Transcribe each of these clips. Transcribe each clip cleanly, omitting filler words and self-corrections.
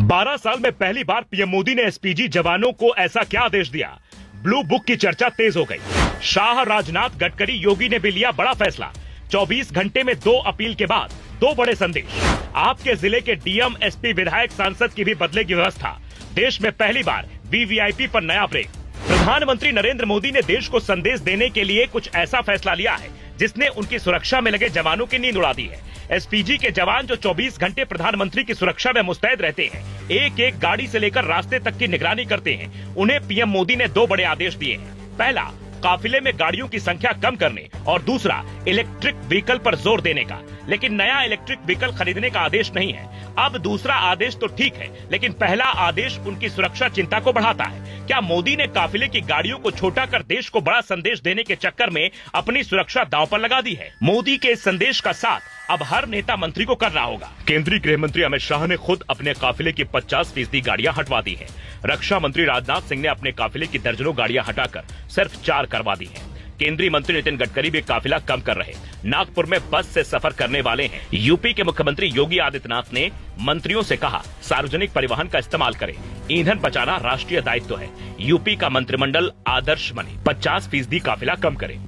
12 साल में पहली बार पीएम मोदी ने एसपीजी जवानों को ऐसा क्या आदेश दिया? ब्लू बुक की चर्चा तेज हो गई। शाह, राजनाथ, गडकरी, योगी ने भी लिया बड़ा फैसला। 24 घंटे में 2 अपील के बाद 2 बड़े संदेश। आपके जिले के डीएम, एसपी, विधायक, सांसद की भी बदलेगी व्यवस्था। देश में पहली बार वीवीआईपी पर नया ब्रेक। प्रधानमंत्री नरेंद्र मोदी ने देश को संदेश देने के लिए कुछ ऐसा फैसला लिया है जिसने उनकी सुरक्षा में लगे जवानों की नींद उड़ा दी है। एसपीजी के जवान जो 24 घंटे प्रधानमंत्री की सुरक्षा में मुस्तैद रहते हैं, एक एक गाड़ी से लेकर रास्ते तक की निगरानी करते हैं, उन्हें पीएम मोदी ने 2 बड़े आदेश दिए हैं। पहला, काफिले में गाड़ियों की संख्या कम करने, और दूसरा, इलेक्ट्रिक व्हीकल पर जोर देने का। लेकिन नया इलेक्ट्रिक व्हीकल खरीदने का आदेश नहीं है। अब दूसरा आदेश तो ठीक है, लेकिन पहला आदेश उनकी सुरक्षा चिंता को बढ़ाता है। क्या मोदी ने काफिले की गाड़ियों को छोटा कर देश को बड़ा संदेश देने के चक्कर में अपनी सुरक्षा दांव पर लगा दी है? मोदी के इस संदेश का साथ अब हर नेता मंत्री को करना होगा। केंद्रीय गृह मंत्री अमित शाह ने खुद अपने काफिले की 50% गाड़ियां हटवा दी हैं। रक्षा मंत्री राजनाथ सिंह ने अपने काफिले की दर्जनों गाड़ियां हटाकर सिर्फ 4 करवा दी हैं। केंद्रीय मंत्री नितिन गडकरी भी काफिला कम कर रहे। नागपुर में बस से सफर करने वाले हैं। यूपी के मुख्यमंत्री योगी आदित्यनाथ ने मंत्रियों से कहा, सार्वजनिक परिवहन का इस्तेमाल करें, ईंधन बचाना राष्ट्रीय दायित्व है। यूपी का मंत्रिमंडल आदर्श बने, 50% काफिला कम करें।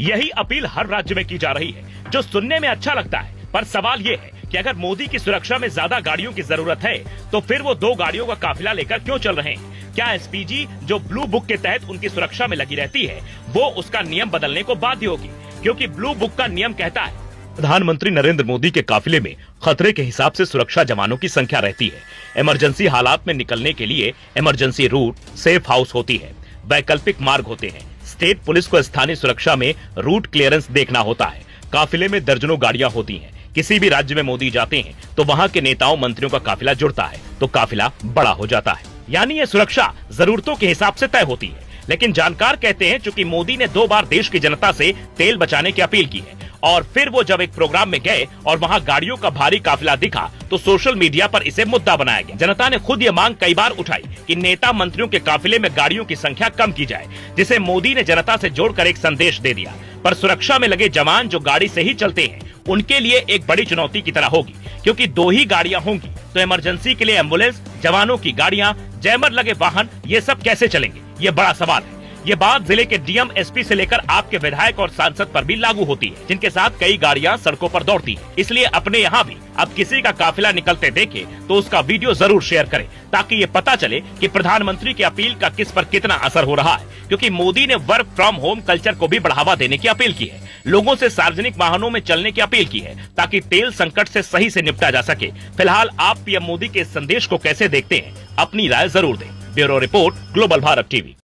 यही अपील हर राज्य में की जा रही है, जो सुनने में अच्छा लगता है। पर सवाल ये है कि अगर मोदी की सुरक्षा में ज्यादा गाड़ियों की जरूरत है, तो फिर वो 2 गाड़ियों का काफिला लेकर क्यों चल रहे हैं? क्या एसपीजी जो ब्लू बुक के तहत उनकी सुरक्षा में लगी रहती है, वो उसका नियम बदलने को बाध्य होगी? क्योंकि ब्लू बुक का नियम कहता है, प्रधानमंत्री नरेंद्र मोदी के काफिले में खतरे के हिसाब से सुरक्षा जवानों की संख्या रहती है। इमरजेंसी हालात में निकलने के लिए इमरजेंसी रूट, सेफ हाउस होती है, वैकल्पिक मार्ग होते हैं। स्टेट पुलिस को स्थानीय सुरक्षा में रूट क्लियरेंस देखना होता है। काफिले में दर्जनों गाड़ियां होती हैं। किसी भी राज्य में मोदी जाते हैं तो वहां के नेताओं, मंत्रियों का काफिला जुड़ता है, तो काफिला बड़ा हो जाता है। यानी ये सुरक्षा जरूरतों के हिसाब से तय होती है। लेकिन जानकार कहते हैं, चूंकि मोदी ने 2 बार देश की जनता से तेल बचाने की अपील की है, और फिर वो जब एक प्रोग्राम में गए और वहां गाड़ियों का भारी काफिला दिखा, तो सोशल मीडिया पर इसे मुद्दा बनाया गया। जनता ने खुद ये मांग कई बार उठाई कि नेता मंत्रियों के काफिले में गाड़ियों की संख्या कम की जाए, जिसे मोदी ने जनता से जोड़कर एक संदेश दे दिया। पर सुरक्षा में लगे जवान जो गाड़ी से ही चलते हैं, उनके लिए एक बड़ी चुनौती की तरह होगी, क्योंकि 2 ही गाड़ियां होंगी, तो इमरजेंसी के लिए एम्बुलेंस, जवानों की गाड़ियां, जैमर लगे वाहन, ये सब कैसे चलेंगे? ये बड़ा सवाल है। ये बात जिले के डीएम, एसपी से लेकर आपके विधायक और सांसद पर भी लागू होती है, जिनके साथ कई गाड़ियां सड़कों पर दौड़ती हैं। इसलिए अपने यहाँ भी अब किसी का काफिला निकलते देखे तो उसका वीडियो जरूर शेयर करें, ताकि ये पता चले कि प्रधानमंत्री की अपील का किस पर कितना असर हो रहा है। क्योंकि मोदी ने वर्क फ्रॉम होम कल्चर को भी बढ़ावा देने की अपील की है, लोगों से सार्वजनिक वाहनों में चलने की अपील की है, ताकि तेल संकट से सही से निपटा जा सके। फिलहाल आप पीएम मोदी के इस संदेश को कैसे देखते हैं? अपनी राय जरूर दें। Bureau report, global Bharat TV.